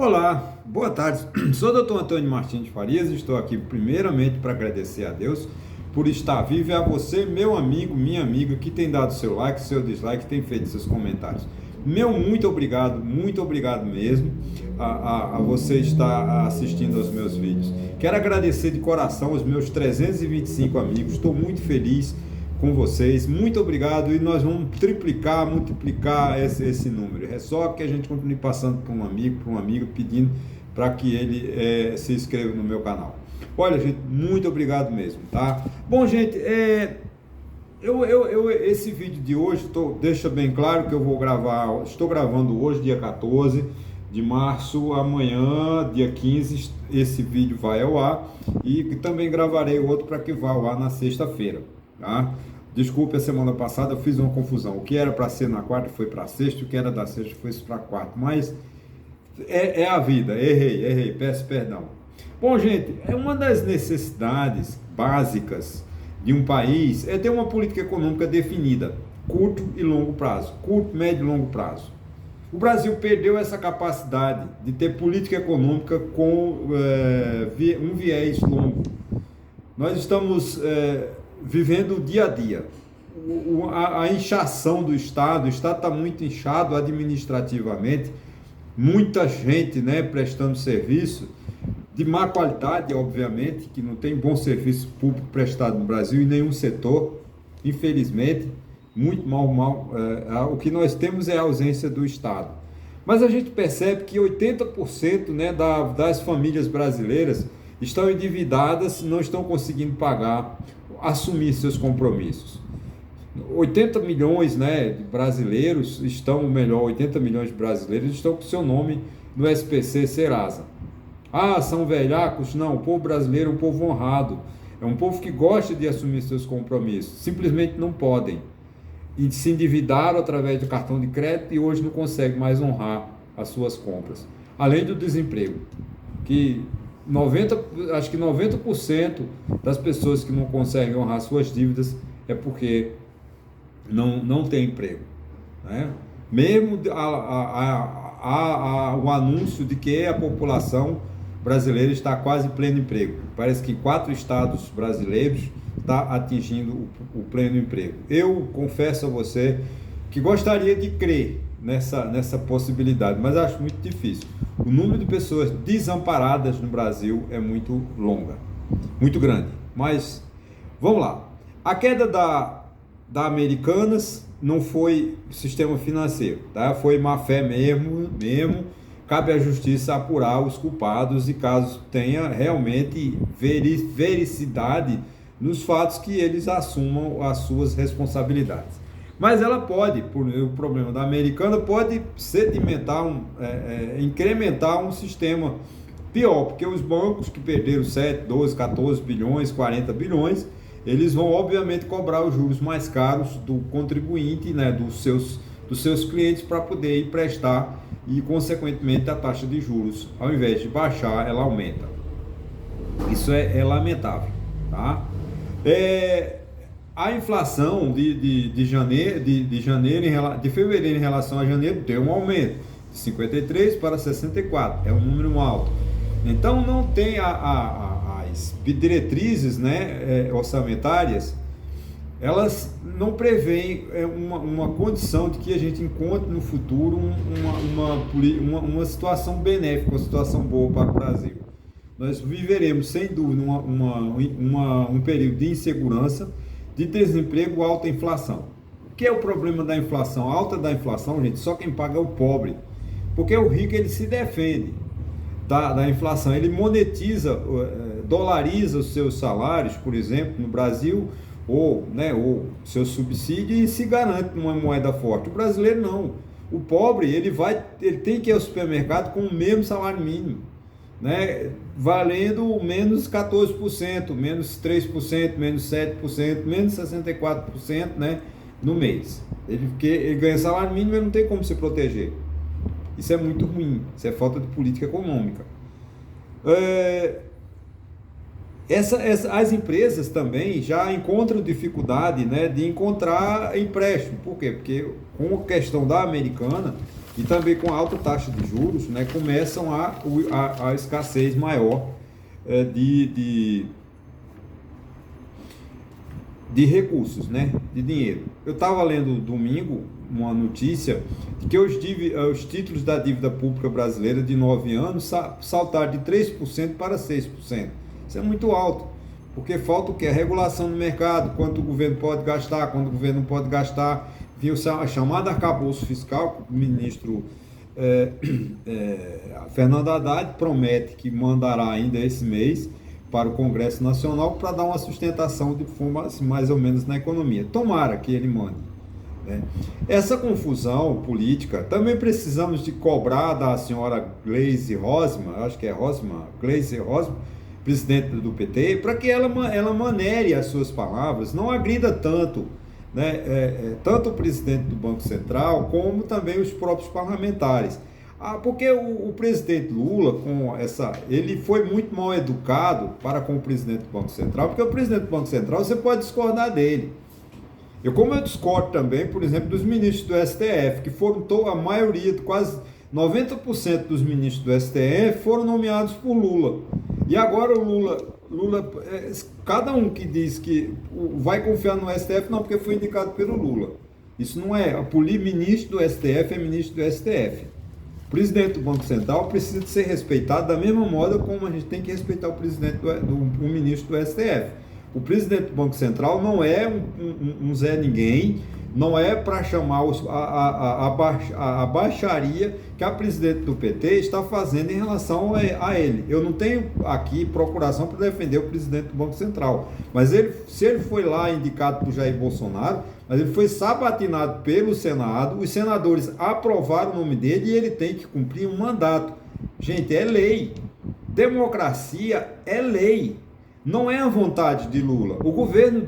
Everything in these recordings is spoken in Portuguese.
Olá, boa tarde. Sou o Dr. Antônio Martins de Farias e estou aqui primeiramente para agradecer a Deus por estar vivo e a você, meu amigo, minha amiga, que tem dado seu like, seu dislike, tem feito seus comentários. Meu muito obrigado mesmo a você estar assistindo aos meus vídeos. Quero agradecer de coração os meus 325 amigos, estou muito feliz com vocês, muito obrigado, e nós vamos triplicar, multiplicar esse número. É só que a gente continue passando por um amigo, por uma amiga, pedindo para que ele se inscreva no meu canal. Olha, gente, muito obrigado mesmo, tá? Bom, gente, esse vídeo de hoje, deixa bem claro que estou gravando hoje, dia 14 de março, amanhã, dia 15, esse vídeo vai ao ar, e também gravarei outro para que vá ao ar na sexta-feira, tá? Desculpe, a semana passada eu fiz uma confusão. O que era para ser na quarta foi para sexta, o que era da sexta foi para quarta. Mas é a vida, errei, peço perdão. Bom, gente, uma das necessidades básicas de um país é ter uma política econômica definida, curto e longo prazo, curto, médio e longo prazo. O Brasil perdeu essa capacidade de ter política econômica com um viés longo. Nós estamos vivendo o dia a dia. A inchação do Estado, o Estado está muito inchado administrativamente, muita gente, né, prestando serviço de má qualidade, obviamente, que não tem bom serviço público prestado no Brasil em nenhum setor, infelizmente, muito mal. O que nós temos é a ausência do Estado. Mas a gente percebe que 80%, né, das famílias brasileiras estão endividadas, não estão conseguindo pagar, assumir seus compromissos. 80 milhões, né, de brasileiros estão, 80 milhões de brasileiros estão com seu nome no SPC Serasa. Ah, são velhacos? Não, o povo brasileiro é um povo honrado, é um povo que gosta de assumir seus compromissos, simplesmente não podem. E se endividaram através do cartão de crédito e hoje não conseguem mais honrar as suas compras. Além do desemprego, que acho que 90% das pessoas que não conseguem honrar suas dívidas é porque não tem emprego, né? Mesmo o anúncio de que a população brasileira está quase em pleno emprego. Parece que 4 estados brasileiros está atingindo o pleno emprego. Eu confesso a você que gostaria de crer nessa possibilidade, mas acho muito difícil. O número de pessoas desamparadas no Brasil é muito longa, muito grande. Mas vamos lá. A queda da Americanas não foi sistema financeiro, tá? Foi má fé mesmo. Cabe à justiça apurar os culpados e caso tenha realmente vericidade nos fatos, que eles assumam as suas responsabilidades. Mas ela pode, o problema da Americana pode sedimentar, incrementar um sistema pior, porque os bancos que perderam 7, 12, 14 bilhões, 40 bilhões, eles vão obviamente cobrar os juros mais caros do contribuinte, né, dos seus clientes, para poder emprestar, e consequentemente a taxa de juros, ao invés de baixar, ela aumenta. Isso é lamentável, tá? A inflação de fevereiro em relação a janeiro deu um aumento de 53 para 64, é um número alto. Então não tem as diretrizes, né, orçamentárias, elas não preveem uma condição de que a gente encontre no futuro uma situação benéfica, uma situação boa para o Brasil. Nós viveremos sem dúvida um período de insegurança, de desemprego, alta inflação. O que é o problema da inflação? A alta da inflação, gente, só quem paga é o pobre, porque o rico ele se defende da inflação, ele monetiza, dolariza os seus salários, por exemplo, no Brasil, ou seu subsídio, e se garante numa moeda forte. O brasileiro não. O pobre ele tem que ir ao supermercado com o mesmo salário mínimo, né, valendo menos 14%, menos 3%, menos 7%, menos 64%, né, no mês. Ele ganha salário mínimo e não tem como se proteger. Isso é muito ruim, isso é falta de política econômica. As empresas também já encontram dificuldade, né, de encontrar empréstimo. Por quê? Porque com a questão da Americana, e também com a alta taxa de juros, né, começam a escassez maior de recursos, né, de dinheiro. Eu estava lendo domingo uma notícia de que os títulos da dívida pública brasileira de 9 anos saltaram de 3% para 6%. Isso é muito alto, porque falta o quê? A regulação do mercado, quanto o governo pode gastar, quanto o governo não pode gastar. Viu a chamada arcabouço fiscal, o ministro Fernando Haddad promete que mandará ainda esse mês para o Congresso Nacional para dar uma sustentação de forma assim, mais ou menos na economia. Tomara que ele mande. Né? Essa confusão política, também precisamos de cobrar da senhora Gleisi Hoffmann, acho que é Gleisi Hoffmann, presidente do PT, para que ela manere as suas palavras, não agrida tanto, né, tanto o presidente do Banco Central, como também os próprios parlamentares. Porque o presidente Lula, ele foi muito mal educado para com o presidente do Banco Central, porque o presidente do Banco Central, você pode discordar dele. Como eu discordo também, por exemplo, dos ministros do STF, que foram a maioria, quase 90% dos ministros do STF foram nomeados por Lula. E agora o Lula, cada um que diz que vai confiar no STF, não, porque foi indicado pelo Lula. Isso não é. O ministro do STF é ministro do STF. O presidente do Banco Central precisa de ser respeitado da mesma modo como a gente tem que respeitar o presidente o ministro do STF. O presidente do Banco Central não é um Zé Ninguém, não é para chamar a baixaria que a presidente do PT está fazendo em relação a ele. Eu não tenho aqui procuração para defender o presidente do Banco Central, mas se ele foi lá indicado por Jair Bolsonaro, mas ele foi sabatinado pelo Senado, os senadores aprovaram o nome dele e ele tem que cumprir um mandato. Gente, é lei. Democracia é lei. Não é a vontade de Lula. O governo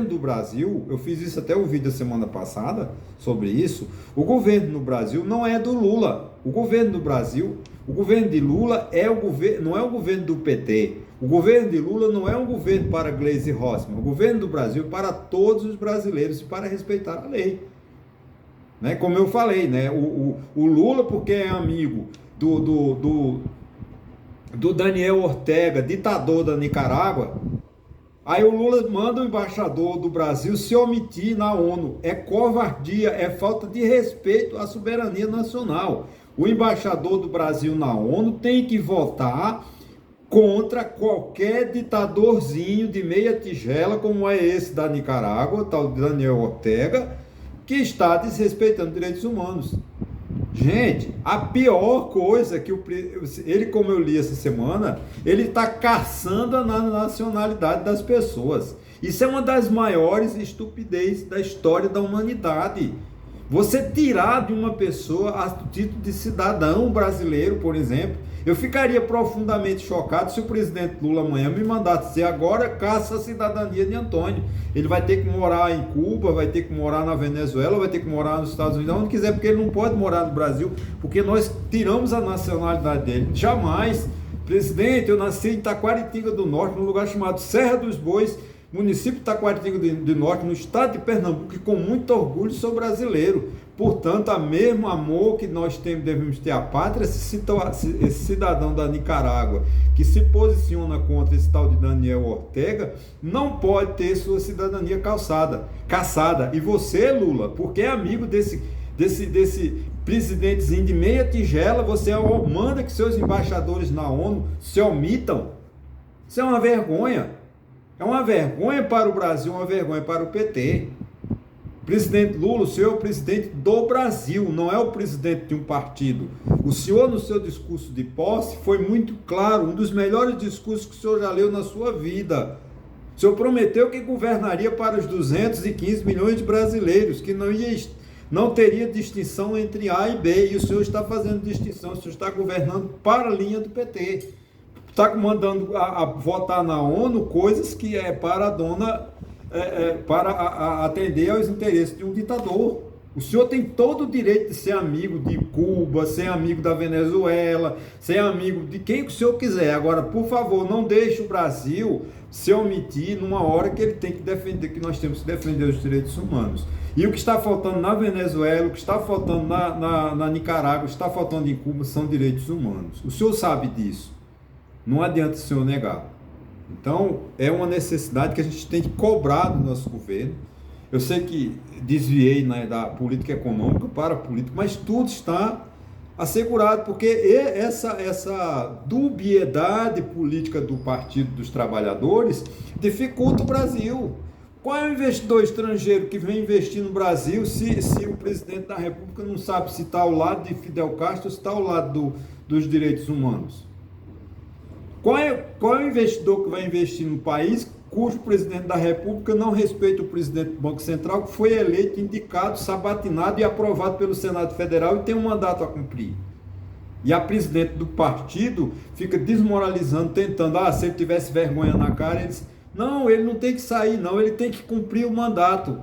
do Brasil, eu fiz isso até o vídeo da semana passada sobre isso, o governo no Brasil não é do Lula. O governo do Brasil, o governo de Lula não é o governo do PT. O governo de Lula não é um governo para Gleisi Hoffmann. O governo do Brasil é para todos os brasileiros e para respeitar a lei. Né? Como eu falei, né? O Lula, porque é amigo do Daniel Ortega, ditador da Nicarágua, aí o Lula manda o embaixador do Brasil se omitir na ONU. É covardia, é falta de respeito à soberania nacional. O embaixador do Brasil na ONU tem que votar contra qualquer ditadorzinho de meia tigela, como é esse da Nicarágua, tal de Daniel Ortega, que está desrespeitando direitos humanos. Gente, a pior coisa que ele, como eu li essa semana, ele está caçando a nacionalidade das pessoas. Isso é uma das maiores estupidez da história da humanidade. Você tirar de uma pessoa o título de cidadão brasileiro, por exemplo. Eu ficaria profundamente chocado se o presidente Lula amanhã me mandasse dizer agora caça a cidadania de Antônio. Ele vai ter que morar em Cuba, vai ter que morar na Venezuela, vai ter que morar nos Estados Unidos, onde quiser, porque ele não pode morar no Brasil, porque nós tiramos a nacionalidade dele. Jamais. Presidente, eu nasci em Taquaritinga do Norte, num lugar chamado Serra dos Bois, município de Taquaritinga do Norte, no estado de Pernambuco, e com muito orgulho sou brasileiro. Portanto, o mesmo amor que nós devemos ter à pátria, esse cidadão da Nicarágua que se posiciona contra esse tal de Daniel Ortega, não pode ter sua cidadania caçada. E você, Lula, porque é amigo desse presidentezinho de meia tigela, você manda que seus embaixadores na ONU se omitam. Isso é uma vergonha. É uma vergonha para o Brasil, uma vergonha para o PT. Presidente Lula, o senhor é o presidente do Brasil, não é o presidente de um partido. O senhor, no seu discurso de posse, foi muito claro, um dos melhores discursos que o senhor já leu na sua vida. O senhor prometeu que governaria para os 215 milhões de brasileiros, que não teria distinção entre A e B, e o senhor está fazendo distinção, o senhor está governando para a linha do PT. Está mandando a votar na ONU coisas que é para a dona... para atender aos interesses de um ditador. O senhor tem todo o direito de ser amigo de Cuba, ser amigo da Venezuela, ser amigo de quem o senhor quiser. Agora, por favor, não deixe o Brasil se omitir numa hora que ele tem que defender, que nós temos que defender os direitos humanos. E o que está faltando na Venezuela, o que está faltando na Nicarágua, o que está faltando em Cuba são direitos humanos. O senhor sabe disso. Não adianta o senhor negar. Então, é uma necessidade que a gente tem que cobrar do nosso governo. Eu sei que desviei, né, da política econômica para a política, mas tudo está assegurado, porque essa dubiedade política do Partido dos Trabalhadores dificulta o Brasil. Qual é o investidor estrangeiro que vem investir no Brasil se o presidente da República não sabe se está ao lado de Fidel Castro ou se está ao lado dos direitos humanos? Qual é o investidor que vai investir no país cujo presidente da República não respeita o presidente do Banco Central, que foi eleito, indicado, sabatinado e aprovado pelo Senado Federal e tem um mandato a cumprir? E a presidente do partido fica desmoralizando, tentando, se ele tivesse vergonha na cara, ele diz, não, ele não tem que sair, não, ele tem que cumprir o mandato.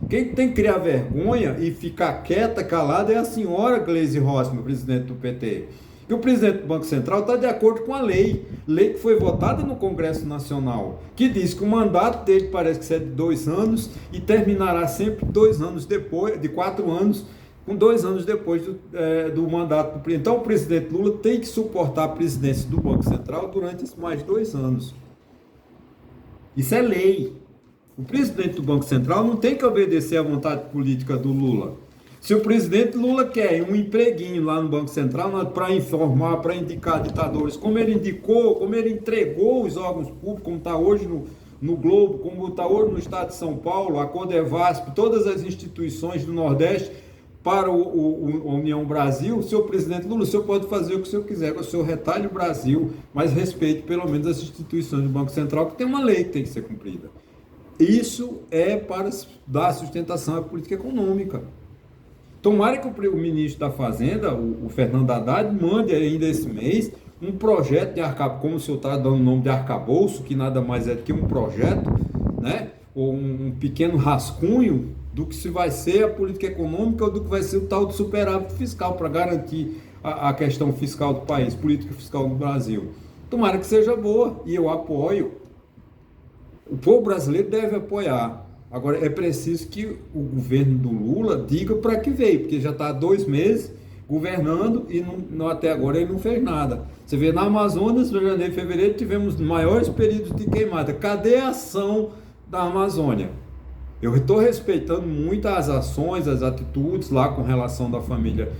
Quem tem que criar vergonha e ficar quieta, calada, é a senhora Gleisi Hoffmann, presidente do PT. Que o presidente do Banco Central está de acordo com a lei que foi votada no Congresso Nacional, que diz que o mandato dele parece que é de 2 anos e terminará sempre 2 anos depois, de 4 anos, com 2 anos depois do mandato do presidente. Então o presidente Lula tem que suportar a presidência do Banco Central durante esses mais 2 anos. Isso é lei. O presidente do Banco Central não tem que obedecer à vontade política do Lula. Se o presidente Lula quer um empreguinho lá no Banco Central para informar, para indicar ditadores, como ele indicou, como ele entregou os órgãos públicos, como está hoje no Globo, como está hoje no Estado de São Paulo, a Codevasp, todas as instituições do Nordeste para a União Brasil, o senhor presidente Lula, o senhor pode fazer o que o senhor quiser, o senhor retalhe o Brasil, mas respeite pelo menos as instituições do Banco Central, que tem uma lei que tem que ser cumprida. Isso é para dar sustentação à política econômica. Tomara que o ministro da Fazenda, o Fernando Haddad, mande ainda esse mês um projeto de arcabouço, como o senhor está dando o nome de arcabouço, que nada mais é do que um projeto, né? Ou um pequeno rascunho do que se vai ser a política econômica ou do que vai ser o tal do superávit fiscal para garantir a questão fiscal do país, política fiscal do Brasil. Tomara que seja boa e eu apoio. O povo brasileiro deve apoiar. Agora, é preciso que o governo do Lula diga para que veio, porque já está há 2 meses governando e até agora ele não fez nada. Você vê, na Amazonas, no janeiro e fevereiro, tivemos maiores períodos de queimada. Cadê a ação da Amazônia? Eu estou respeitando muito as ações, as atitudes lá com relação da família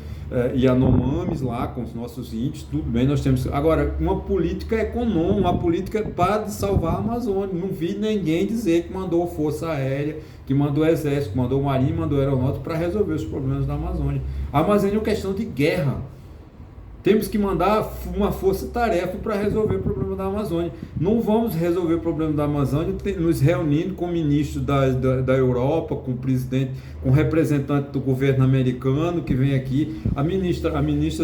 Yanomamis, lá com os nossos índios, tudo bem, nós temos... Agora, uma política econômica, uma política para salvar a Amazônia. Não vi ninguém dizer que mandou Força Aérea, que mandou Exército, que mandou Marinha, mandou Aeronáutica para resolver os problemas da Amazônia. A Amazônia é uma questão de guerra. Temos que mandar uma força-tarefa para resolver o problema da Amazônia. Não vamos resolver o problema da Amazônia nos reunindo com o ministro da Europa, com o presidente, com o representante do governo americano que vem aqui. A ministra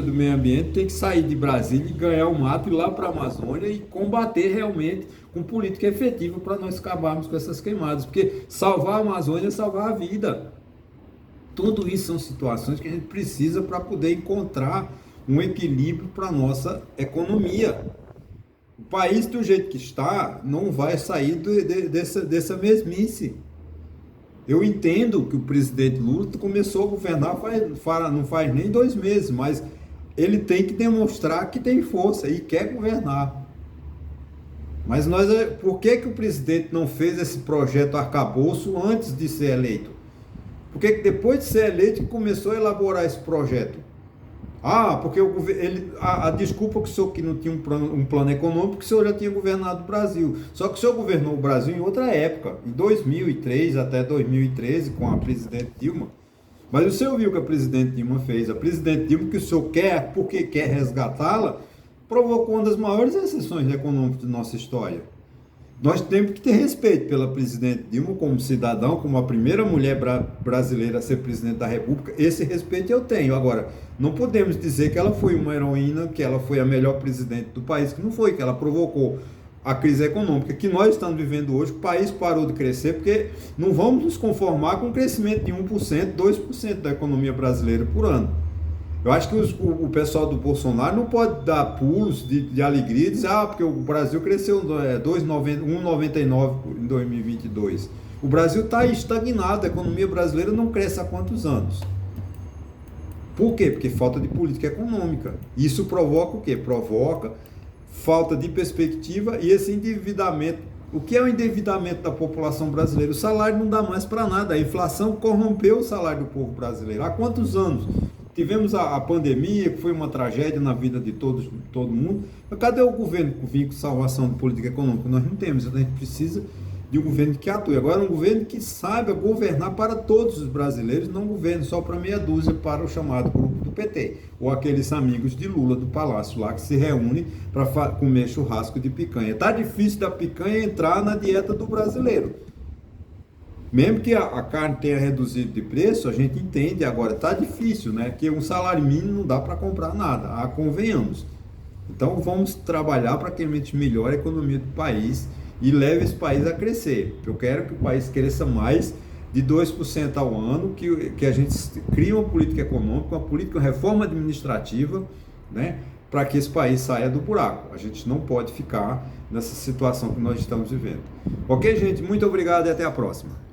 do Meio Ambiente tem que sair de Brasília e ganhar o mato, ir lá para a Amazônia e combater realmente com política efetiva para nós acabarmos com essas queimadas. Porque salvar a Amazônia é salvar a vida. Tudo isso são situações que a gente precisa para poder encontrar um equilíbrio para a nossa economia. O país, do jeito que está, não vai sair dessa mesmice. Eu entendo que o presidente Lula começou a governar não faz nem 2 meses, mas ele tem que demonstrar que tem força e quer governar. Mas por que o presidente não fez esse projeto arcabouço antes de ser eleito? Por que depois de ser eleito que começou a elaborar esse projeto? Porque a desculpa que o senhor que não tinha um plano econômico, porque o senhor já tinha governado o Brasil. Só que o senhor governou o Brasil em outra época, em 2003 até 2013, com a presidente Dilma. Mas o senhor viu o que a presidente Dilma fez. A presidente Dilma, que o senhor quer, porque quer resgatá-la, provocou uma das maiores recessões econômicas da nossa história. Nós temos que ter respeito pela presidente Dilma como cidadão, como a primeira mulher brasileira a ser presidente da República. Esse respeito eu tenho. Agora, não podemos dizer que ela foi uma heroína, que ela foi a melhor presidente do país, que não foi, que ela provocou a crise econômica que nós estamos vivendo hoje. O país parou de crescer, porque não vamos nos conformar com um crescimento de 1%, 2% da economia brasileira por ano. Eu acho que o pessoal do Bolsonaro não pode dar pulos de alegria e dizer, porque o Brasil cresceu 1,99 em 2022. O Brasil está estagnado, a economia brasileira não cresce há quantos anos? Por quê? Porque falta de política econômica. Isso provoca o quê? Provoca falta de perspectiva e esse endividamento. O que é o endividamento da população brasileira? O salário não dá mais para nada. A inflação corrompeu o salário do povo brasileiro. Há quantos anos? Tivemos a pandemia, que foi uma tragédia na vida de todo mundo. Mas cadê o governo que vinha com salvação de política econômica? Nós não temos. A gente precisa de um governo que atue. Agora, um governo que saiba governar para todos os brasileiros, não um governo só para meia dúzia, para o chamado grupo do PT, ou aqueles amigos de Lula do Palácio lá, que se reúnem para comer churrasco de picanha. Tá difícil da picanha entrar na dieta do brasileiro. Mesmo que a carne tenha reduzido de preço, a gente entende agora, tá difícil, né? Porque um salário mínimo não dá para comprar nada, convenhamos. Então, vamos trabalhar para que a gente melhore a economia do país e leve esse país a crescer. Eu quero que o país cresça mais de 2% ao ano, que a gente crie uma política econômica, uma reforma administrativa, né, para que esse país saia do buraco. A gente não pode ficar nessa situação que nós estamos vivendo. Ok, gente? Muito obrigado e até a próxima.